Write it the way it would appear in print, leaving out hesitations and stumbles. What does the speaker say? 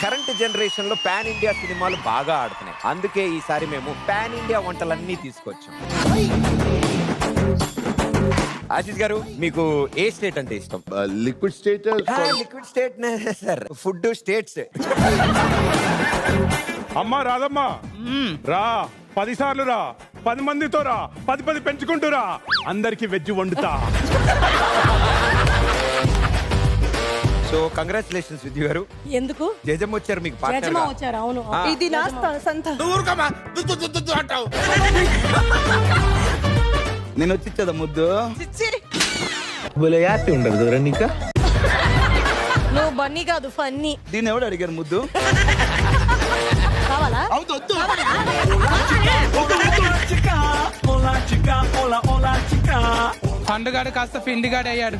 Current generation లో pan India సినిమాలు బాగా ఆడుతున్నాయి. అందుకే ఈసారి మేము పాన్ ఇండియా వంటలన్నీ తీసుకొచ్చాం. ఆశీష్ గారు, మీకు ఏ స్టేట్ అంటే ఇష్టం? Liquid state. Liquid state sir, food states. అమ్మా రాదమ్మా, రా 10 సార్లు రా, 10 మందితో రా, 10 పెంచుకుంటూ రా, అందరికి వెజ్ వండుతా. సో కంగ్రాచులేషన్స్ విద్యు గారు. ఎందుకు? జజమ్మ వచ్చారు మీకు partner జజమా గా. వచ్చారు. అవును. ఇది నా సంత. నేను వచ్చిచ్చదా ముద్దు హ్యాపీ ఉండదు కదా నీక. నువ్వు బన్నీ కాదు, ఫన్నీ. దీన్ని ఎవడు అడిగారు ముద్దు? కావాలా? పండుగాడు కాస్త పిండిగాడు అయ్యాడు.